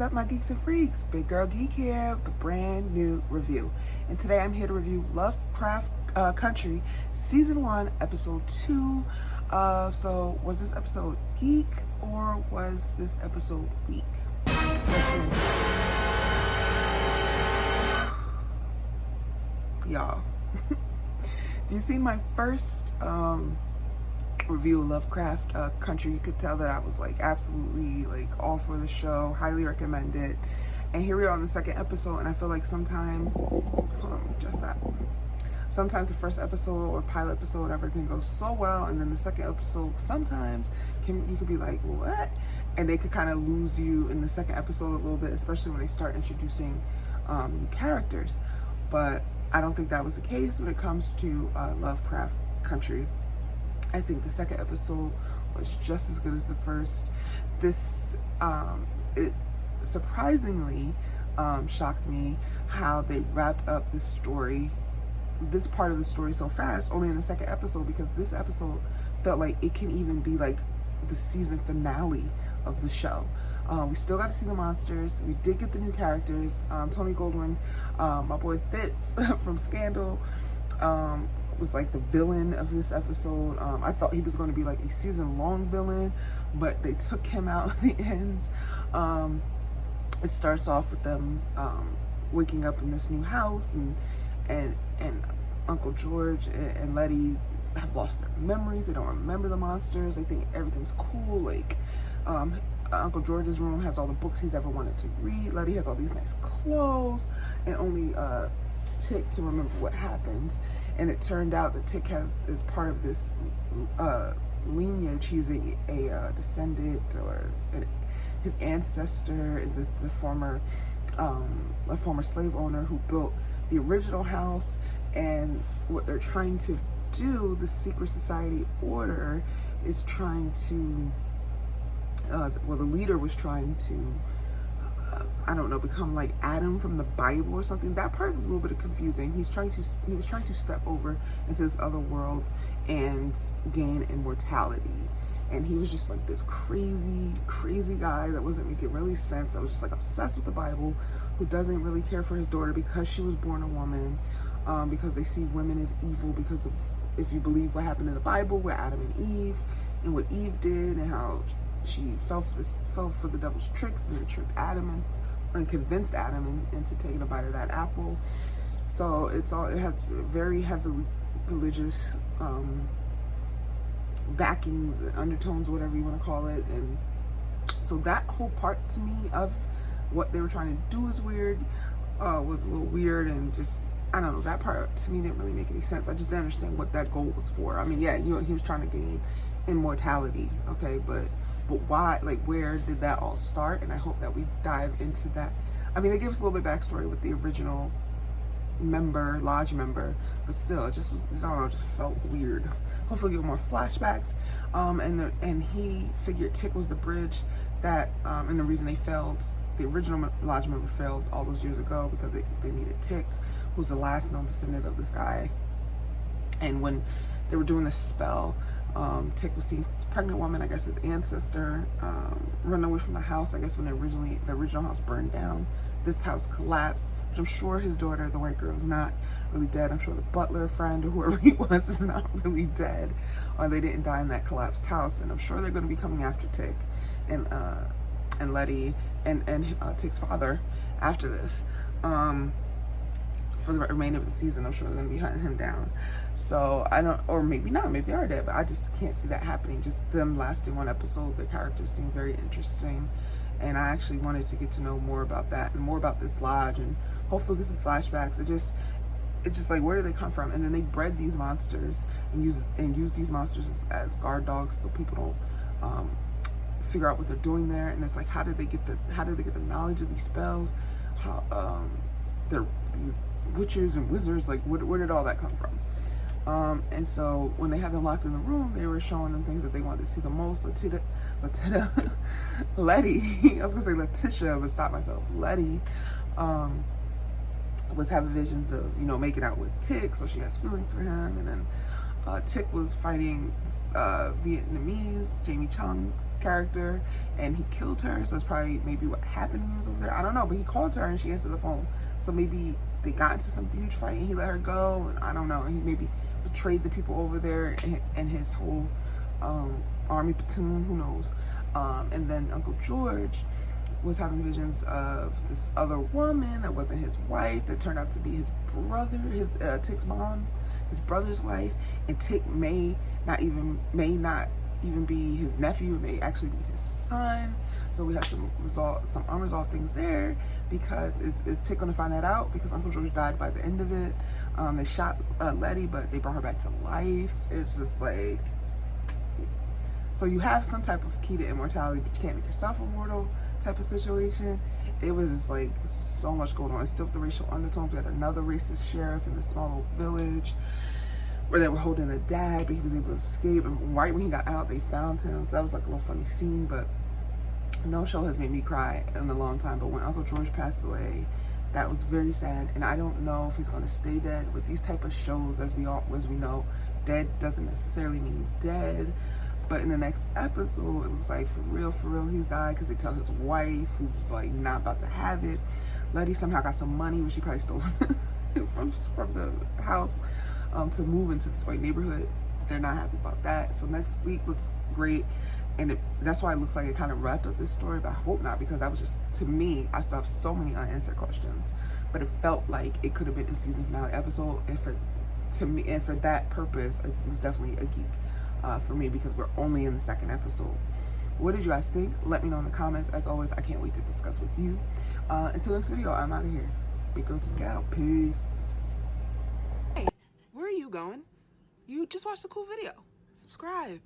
is up, my geeks and freaks? Big Girl Geek here with a brand new review. And today I'm here to review Lovecraft Country Season 1, Episode 2. So was this episode geek or was this episode weak? Let's get into it. Y'all, if you've seen my first review of Lovecraft Country, you could tell that I was like absolutely like all for the show, highly recommend it. And here we are on the second episode, and I feel like sometimes sometimes the first episode or pilot episode whatever can go so well, and then the second episode sometimes you could be like, what? And they could kind of lose you in the second episode a little bit, especially when they start introducing new characters. But I don't think that was the case when it comes to Lovecraft Country. I think the second episode was just as good as the first. This, it surprisingly shocked me how they wrapped up this story, this part of the story so fast, only in the second episode, because this episode felt like it can even be like the season finale of the show. We still got to see the monsters. We did get the new characters. Tony Goldwyn, my boy Fitz from Scandal, was like the villain of this episode. I thought he was going to be like a season-long villain, but they took him out at the end. It starts off with them waking up in this new house, and Uncle George and Letty have lost their memories. They don't remember the monsters. They think everything's cool. Like Uncle George's room has all the books he's ever wanted to read. Letty has all these nice clothes, and only Tick can remember what happened. And it turned out that Tick is part of this lineage. He's a descendant, or his ancestor is a former slave owner who built the original house. And what they're trying to do, the secret society order, is trying to the leader was trying to I don't know, become like Adam from the Bible or something. That part is a little bit confusing. He was trying to step over into this other world and gain immortality. And he was just like this crazy guy that wasn't making really sense. That was just like obsessed with the Bible, who doesn't really care for his daughter because she was born a woman, because they see women as evil because of, if you believe what happened in the Bible with Adam and Eve, and what Eve did, and how she fell for the devil's tricks and tricked Adam and convinced Adam into taking a bite of that apple. So it has very heavily religious backings, undertones, whatever you want to call it. And so that whole part to me of what they were trying to do is weird, was a little weird, and just, I don't know, that part to me didn't really make any sense. I just didn't understand what that goal was for. I mean, yeah, he was trying to gain immortality, okay, but why, like, where did that all start? And I hope that we dive into that. I mean, they gave us a little bit of backstory with the original lodge member, but still, it just was, I don't know, it just felt weird. Hopefully get more flashbacks. And he figured Tick was the bridge that, and the reason they failed, the original lodge member failed all those years ago, because they needed Tick, who's the last known descendant of this guy. And when they were doing this spell, Tick was seeing this pregnant woman, I guess his ancestor, run away from the house. I guess when the original house burned down, this house collapsed. But I'm sure his daughter, the white girl, is not really dead. I'm sure the butler friend or whoever he was is not really dead, or they didn't die in that collapsed house. And I'm sure they're going to be coming after Tick and Letty and Tick's father after this. For the remainder of the season, I'm sure they're going to be hunting him down. So I don't, or maybe not, maybe they are dead, but I just can't see that happening. Just them lasting one episode. The characters seem very interesting, and I actually wanted to get to know more about that and more about this lodge, and hopefully get some flashbacks. It just like, where do they come from? And then they bred these monsters and use these monsters as guard dogs, so people don't figure out what they're doing there. And it's like, how did they get the knowledge of these spells? How they're these witches and wizards, like where did all that come from? And so when they had them locked in the room, they were showing them things that they wanted to see the most. Letty, I was gonna say Letitia, but stop myself. Letty was having visions of, making out with Tick, so she has feelings for him. And then Tick was fighting Vietnamese, Jamie Chung, character, and he killed her. So that's probably maybe what happened when he was over there. I don't know, but he called her and she answered the phone. So maybe they got into some huge fight and he let her go. And I don't know. He maybe betrayed the people over there and his whole army platoon. Who knows? And then Uncle George was having visions of this other woman that wasn't his wife, that turned out to be his brother, Tick's mom, his brother's wife. And Tick may not even be his nephew. It may actually be his son. So we have some unresolved things there, because is Tick gonna find that out? Because Uncle George died by the end of it. They shot Letty, but they brought her back to life. It's just like, so you have some type of key to immortality, but you can't make yourself immortal type of situation. It was just like so much going on. Still with the racial undertones. We had another racist sheriff in this small little village where they were holding a dad, but he was able to escape. And right when he got out, they found him. So that was like a little funny scene. But no show has made me cry in a long time. But when Uncle George passed away, that was very sad. And I don't know if he's going to stay dead. With these type of shows, as we know, dead doesn't necessarily mean dead. But in the next episode, it looks like for real, he's died, because they tell his wife, who's like not about to have it. Letty somehow got some money, which she probably stole from the house, to move into this white neighborhood. They're not happy about that. So next week looks great. And that's why it looks like it kind of wrapped up this story, but I hope not, because that was just, to me, I still have so many unanswered questions. But it felt like it could have been a season finale episode, and for that purpose, it was definitely a Geek. For me, because we're only in the second episode. What did you guys think? Let me know in the comments. As always, I can't wait to discuss with you. Until next video, I'm out of here. Big Girl Geek out. Peace. Hey, where are you going? You just watched a cool video. Subscribe.